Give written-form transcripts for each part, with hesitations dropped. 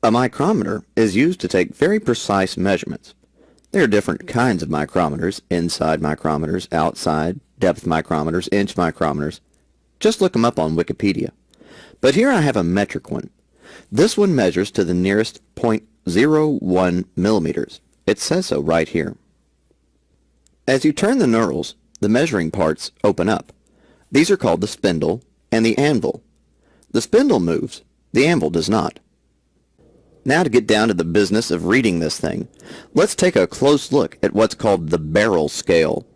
A micrometer is used to take very precise measurements. There are different kinds of micrometers: inside micrometers, outside, depth micrometers, inch micrometers. Just look them up on Wikipedia. But here I have a metric one. This one measures to the nearest 0.01 millimeters. It says so right here. As you turn the knurls, the measuring parts open up. These are called the spindle and the anvil. The spindle moves, the anvil does not. Now to get down to the business of reading this thing, let's take a close look at what's called the barrel scale.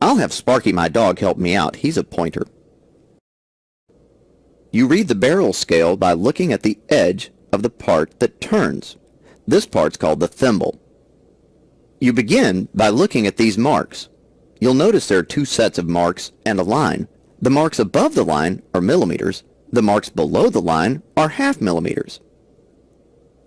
I'll have Sparky, my dog, help me out. He's a pointer. You read the barrel scale by looking at the edge of the part that turns. This part's called the thimble. You begin by looking at these marks. You'll notice there are two sets of marks and a line. The marks above the line are millimeters. The marks below the line are half millimeters.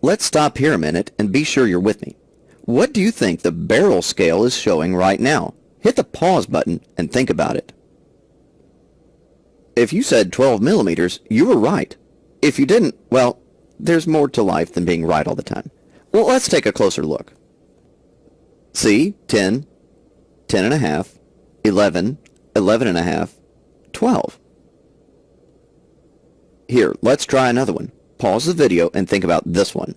Let's stop here a minute and be sure you're with me. What do you think the barrel scale is showing right now? Hit the pause button and think about it. If you said 12 millimeters, you were right. If you didn't, well, there's more to life than being right all the time. Well, let's take a closer look. See, 10, 10 and a half, 11, 11 and a half, 12. Here, let's try another one. Pause the video and think about this one.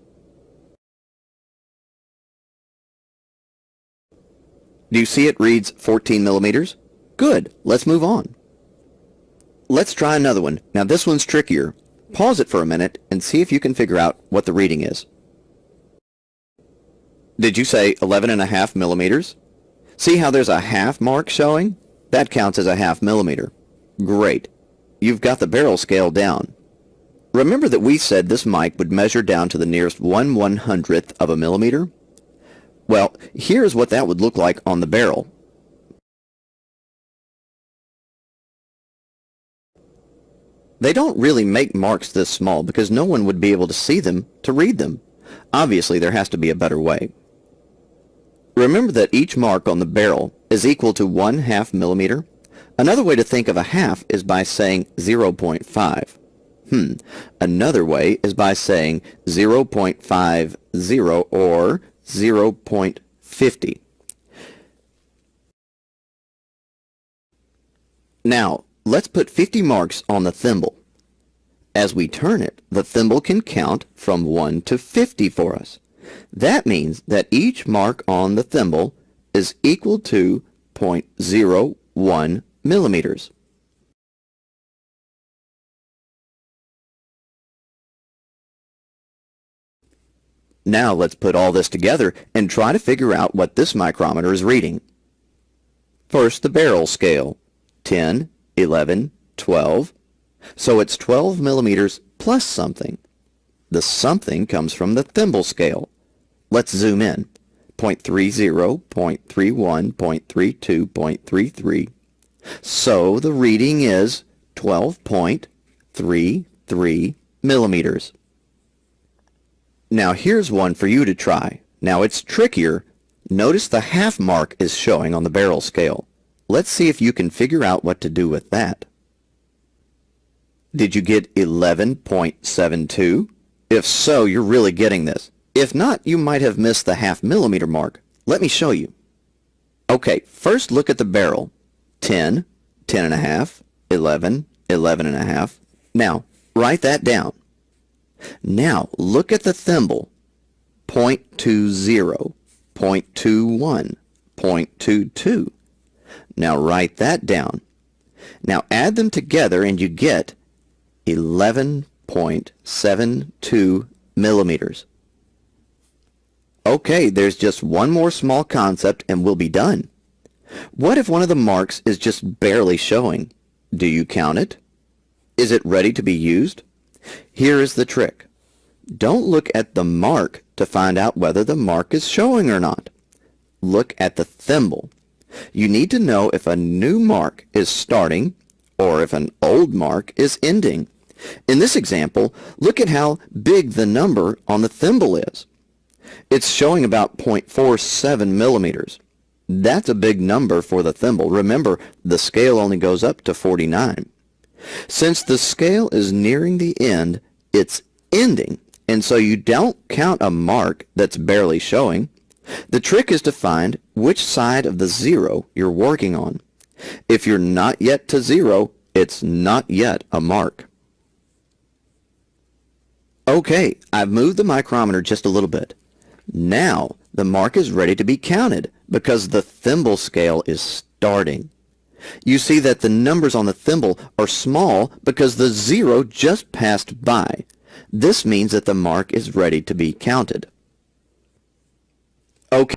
Do you see it reads 14 millimeters? Good, let's move on. Let's try another one. Now this one's trickier. Pause it for a minute and see if you can figure out what the reading is. Did you say 11 and a half millimeters? See how there's a half mark showing? That counts as a half millimeter. Great. You've got the barrel scale down. Remember that we said this mic would measure down to the nearest 1/100th of a millimeter? Well, here's what that would look like on the barrel. They don't really make marks this small because no one would be able to see them to read them. Obviously, there has to be a better way. Remember that each mark on the barrel is equal to 1/2 millimeter. Another way to think of a half is by saying 0.5. Another way is by saying 0.50 or 0.50. Now, let's put 50 marks on the thimble. As we turn it, the thimble can count from 1 to 50 for us. That means that each mark on the thimble is equal to 0.01 millimeters. Now let's put all this together and try to figure out what this micrometer is reading. First, the barrel scale. 10, 11, 12. So it's 12 millimeters plus something. The something comes from the thimble scale. Let's zoom in. 0.30, 0.31, 0.32, 0.33. So the reading is 12.33 millimeters. Now here's one for you to try. Now it's trickier. Notice the half mark is showing on the barrel scale. Let's see if you can figure out what to do with that. Did you get 11.72? If so, you're really getting this. If not, you might have missed the half millimeter mark. Let me show you. Okay, first look at the barrel. 10, 10 and a half, 11, 11 and a half. Now, write that down. Now, look at the thimble. 0.20, 0.21, 0.22. Now, write that down. Now, add them together and you get 11.72 millimeters. Okay, there's just one more small concept and we'll be done. What if one of the marks is just barely showing? Do you count it? Is it ready to be used? Here is the trick. Don't look at the mark to find out whether the mark is showing or not. Look at the thimble. You need to know if a new mark is starting or if an old mark is ending. In this example, look at how big the number on the thimble is. It's showing about 0.47 millimeters. That's a big number for the thimble. Remember, the scale only goes up to 49. Since the scale is nearing the end, it's ending, and so you don't count a mark that's barely showing. The trick is to find which side of the 0 you're working on. If you're not yet to 0, it's not yet a mark. Okay, I've moved the micrometer just a little bit. Now the mark is ready to be counted because the thimble scale is starting. You see that the numbers on the thimble are small because the 0 just passed by. This means that the mark is ready to be counted. Okay.